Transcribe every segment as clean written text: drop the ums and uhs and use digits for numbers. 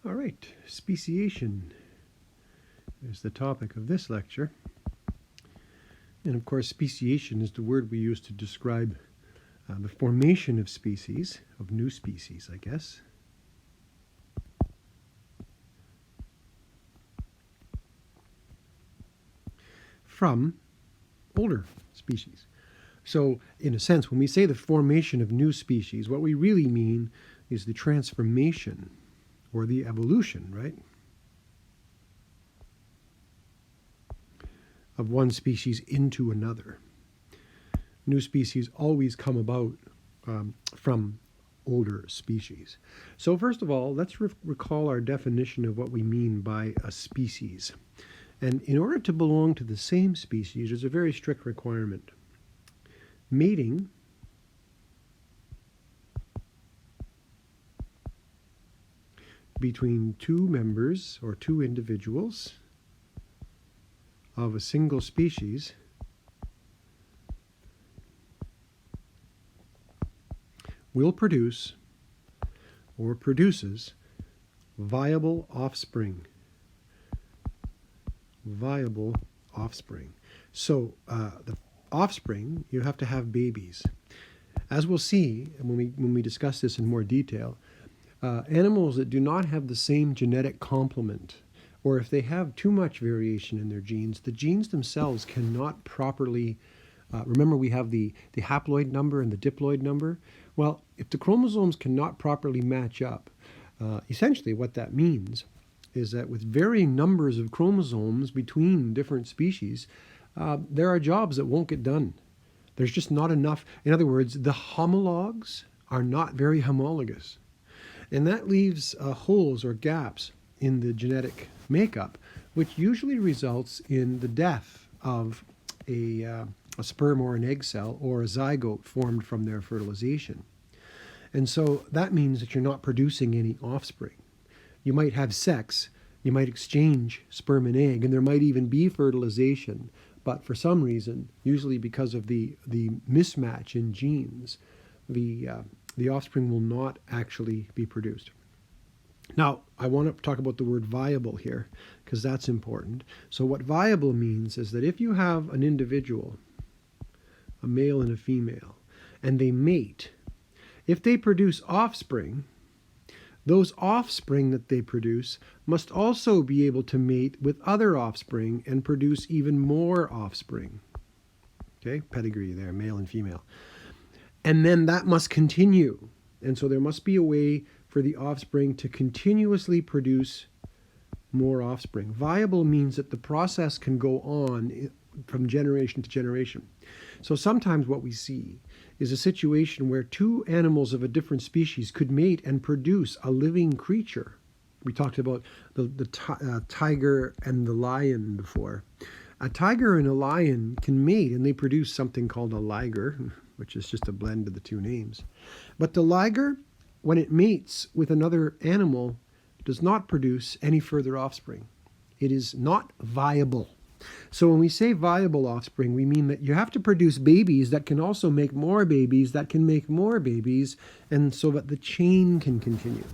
All right, speciation is the topic of this lecture. And of course, speciation is the word we use to describe the formation of species, of new species, I guess. From older species. So, in a sense, when we say the formation of new species, what we really mean is the transformation or the evolution, right, of one species into another. New species always come about from older species. So first of all, let's recall our definition of what we mean by a species. And in order to belong to the same species, there's a very strict requirement. Mating between two members or two individuals of a single species will produce or produces viable offspring. Viable offspring. So the offspring, you have to have babies. As we'll see when we discuss this in more detail, animals that do not have the same genetic complement, or if they have too much variation in their genes, the genes themselves cannot properly, remember we have the haploid number and the diploid number. Well, if the chromosomes cannot properly match up, essentially what that means is that with varying numbers of chromosomes between different species, there are jobs that won't get done. There's just not enough. In other words, the homologs are not very homologous. And that leaves holes or gaps in the genetic makeup, which usually results in the death of a sperm or an egg cell or a zygote formed from their fertilization. And so that means that you're not producing any offspring. You might have sex, you might exchange sperm and egg, and there might even be fertilization, but for some reason, usually because of the mismatch in genes, the offspring will not actually be produced. Now, I want to talk about the word viable here, because that's important. So what viable means is that if you have an individual, a male and a female, and they mate, if they produce offspring, those offspring that they produce must also be able to mate with other offspring and produce even more offspring. Okay, pedigree there, male and female. And then that must continue. And so there must be a way for the offspring to continuously produce more offspring. Viable means that the process can go on from generation to generation. So sometimes what we see is a situation where two animals of a different species could mate and produce a living creature. We talked about the tiger and the lion before. A tiger and a lion can mate and they produce something called a liger, which is just a blend of the two names. But the liger, when it mates with another animal, does not produce any further offspring. It is not viable. So when we say viable offspring, we mean that you have to produce babies that can also make more babies that can make more babies, and so that the chain can continue.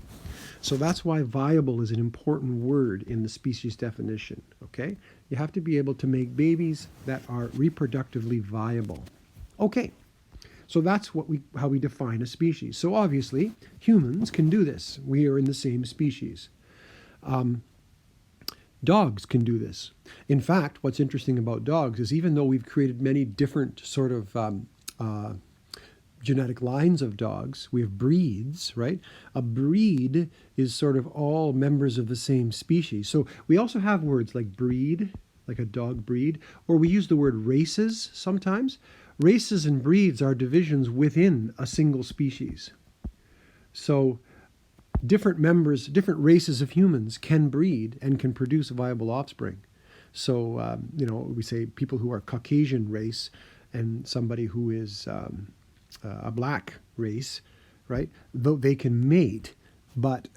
So that's why viable is an important word in the species definition, okay? You have to be able to make babies that are reproductively viable. Okay, so that's how we define a species. So obviously, humans can do this. We are in the same species. Dogs can do this. In fact, what's interesting about dogs is even though we've created many different sort of genetic lines of dogs, we have breeds, right? A breed is sort of all members of the same species. So we also have words like breed, like a dog breed, or we use the word races sometimes. Races and breeds are divisions within a single species. So different members, different races of humans can breed and can produce viable offspring. So, we say people who are Caucasian race and somebody who is a black race, right? Though they can mate,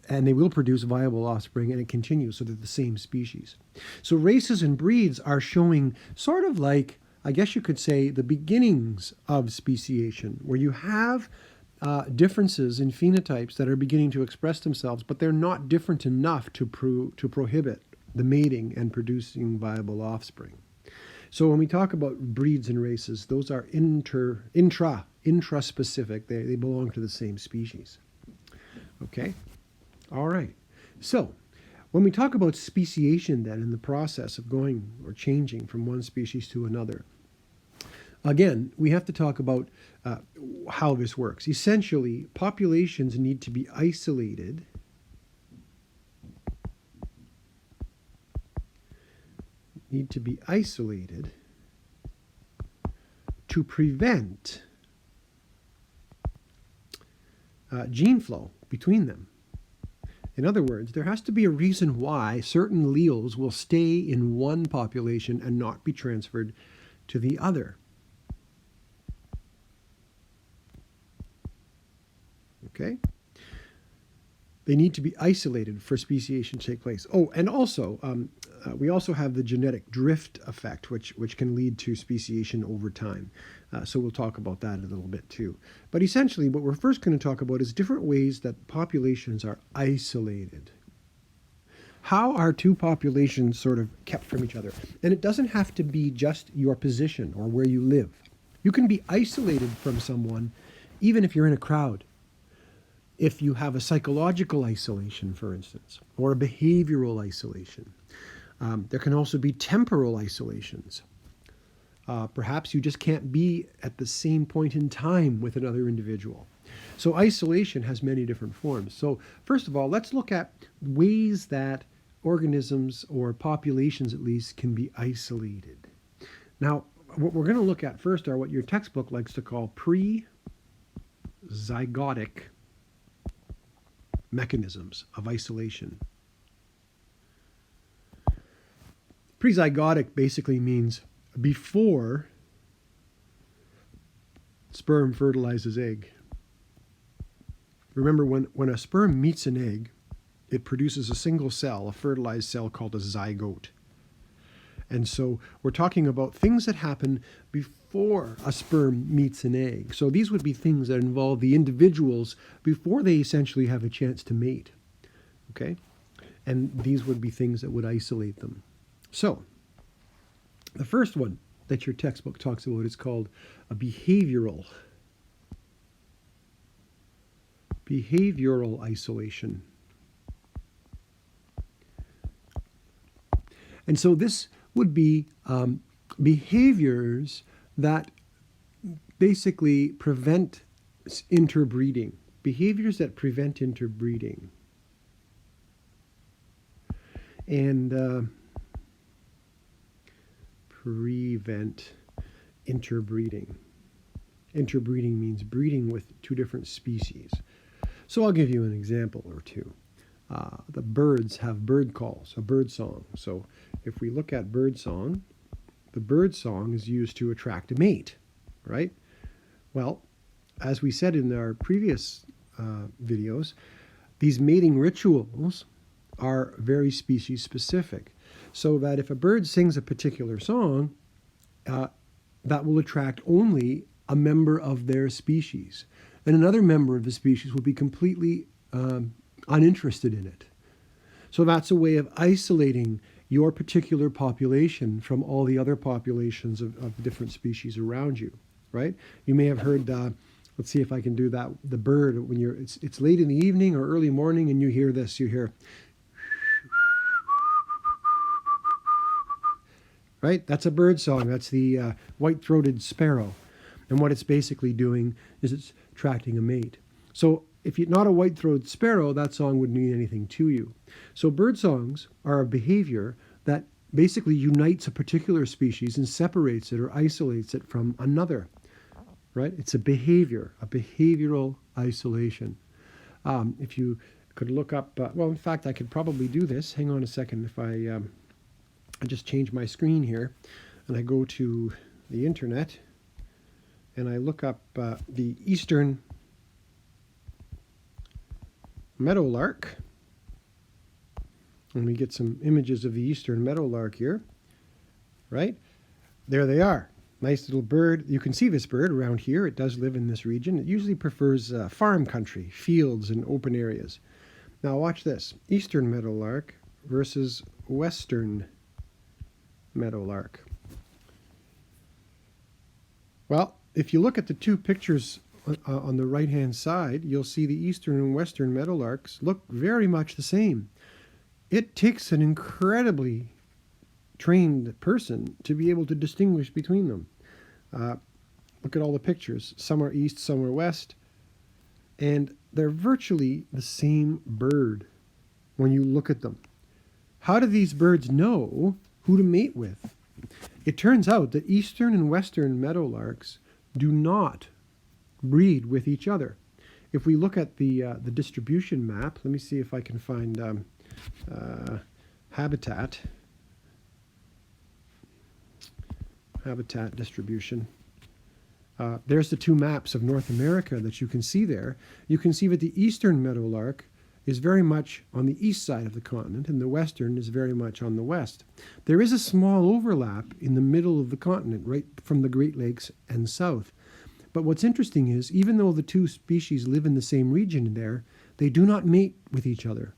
and they will produce viable offspring, and it continues, so they're the same species. So races and breeds are showing sort of like, I guess you could say, the beginnings of speciation, where you have differences in phenotypes that are beginning to express themselves, but they're not different enough to prohibit the mating and producing viable offspring. So when we talk about breeds and races, those are intra-specific. They belong to the same species. Okay? All right. So when we talk about speciation then, in the process of going or changing from one species to another, again, we have to talk about how this works. Essentially, populations need to be isolated to prevent gene flow between them. In other words, there has to be a reason why certain alleles will stay in one population and not be transferred to the other. Okay? They need to be isolated for speciation to take place. Oh, and also, we also have the genetic drift effect, which can lead to speciation over time. So we'll talk about that a little bit too. But essentially, what we're first going to talk about is different ways that populations are isolated. How are two populations sort of kept from each other? And it doesn't have to be just your position or where you live. You can be isolated from someone even if you're in a crowd. If you have a psychological isolation, for instance, or a behavioral isolation. There can also be temporal isolations. Perhaps you just can't be at the same point in time with another individual. So isolation has many different forms. So first of all, let's look at ways that organisms, or populations at least, can be isolated. Now, what we're going to look at first are what your textbook likes to call prezygotic mechanisms of isolation. Prezygotic basically means before sperm fertilizes egg. Remember, when a sperm meets an egg, it produces a single cell, a fertilized cell called a zygote. And so we're talking about things that happen before a sperm meets an egg. So these would be things that involve the individuals before they essentially have a chance to mate. Okay? And these would be things that would isolate them. So the first one that your textbook talks about is called a behavioral isolation. And so this would be behaviors that basically prevent interbreeding. Behaviors that prevent interbreeding. And prevent interbreeding. Interbreeding means breeding with two different species. So I'll give you an example or two. The birds have bird calls, a bird song. So if we look at bird song, the bird song is used to attract a mate, right? Well, as we said in our previous videos, these mating rituals are very species specific. So that if a bird sings a particular song, that will attract only a member of their species. And another member of the species will be completely uninterested in it. So that's a way of isolating your particular population from all the other populations of different species around you, right? You may have heard, let's see if I can do that, the bird, when it's late in the evening or early morning and you hear this, you hear, right? That's a bird song. That's the white-throated sparrow. And what it's basically doing is it's attracting a mate. So if you're not a white-throated sparrow, that song wouldn't mean anything to you. So bird songs are a behavior that basically unites a particular species and separates it or isolates it from another, right? It's a behavior, a behavioral isolation. If you could look up, well, in fact, I could probably do this. Hang on a second. If I just change my screen here and I go to the internet and I look up the eastern meadowlark, and we get some images of the eastern meadowlark here, right? There they are. Nice little bird. You can see this bird around here. It does live in this region. It usually prefers farm country, fields, and open areas. Now watch this. Eastern meadowlark versus western meadowlark. Well, if you look at the two pictures on the right-hand side, you'll see the eastern and western meadowlarks look very much the same. It takes an incredibly trained person to be able to distinguish between them. Look at all the pictures. Some are east, some are west, and they're virtually the same bird when you look at them. How do these birds know who to mate with? It turns out that eastern and western meadowlarks do not breed with each other. If we look at the distribution map, let me see if I can find habitat distribution. There's the two maps of North America that you can see there. You can see that the eastern meadowlark is very much on the east side of the continent, and the western is very much on the west. There is a small overlap in the middle of the continent, right from the Great Lakes and south. But what's interesting is, even though the two species live in the same region there, they do not mate with each other.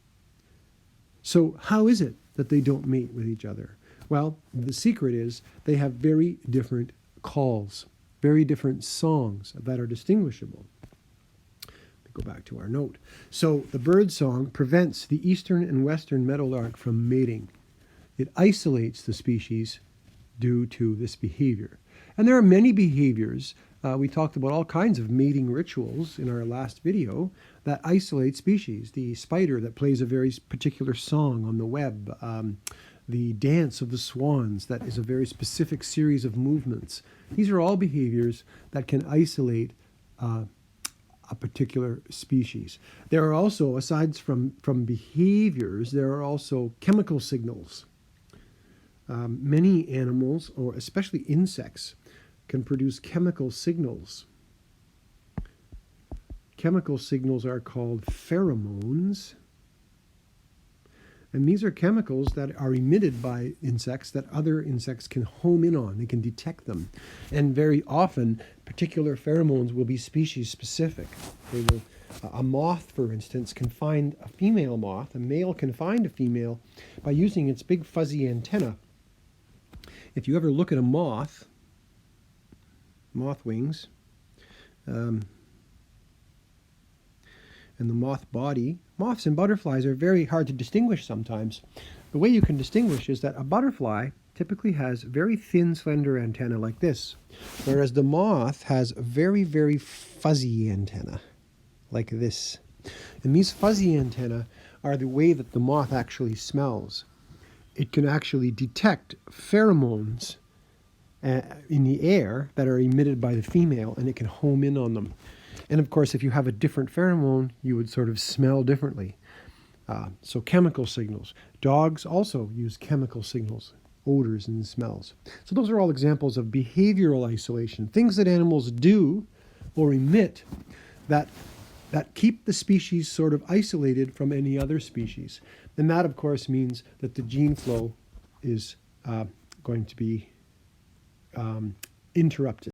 So how is it that they don't mate with each other? Well, the secret is they have very different calls, very different songs that are distinguishable. Go back to our note. So the bird song prevents the eastern and western meadowlark from mating. It isolates the species due to this behavior. And there are many behaviors. We talked about all kinds of mating rituals in our last video that isolate species. The spider that plays a very particular song on the web. The dance of the swans that is a very specific series of movements. These are all behaviors that can isolate a particular species. There are also, aside from behaviors, there are also chemical signals. Many animals, or especially insects, can produce chemical signals. Chemical signals are called pheromones. And these are chemicals that are emitted by insects that other insects can home in on. They can detect them. And very often, particular pheromones will be species specific. A moth, for instance, can find a female moth. A male can find a female by using its big fuzzy antenna. If you ever look at a moth wings, and the moth body. Moths and butterflies are very hard to distinguish sometimes. The way you can distinguish is that a butterfly typically has very thin, slender antenna like this, whereas the moth has a very, very fuzzy antenna like this. And these fuzzy antennae are the way that the moth actually smells. It can actually detect pheromones in the air that are emitted by the female, and it can home in on them. And of course, if you have a different pheromone, you would sort of smell differently. So chemical signals. Dogs also use chemical signals, odors and smells. So those are all examples of behavioral isolation, things that animals do or emit that keep the species sort of isolated from any other species. And that, of course, means that the gene flow is going to be interrupted.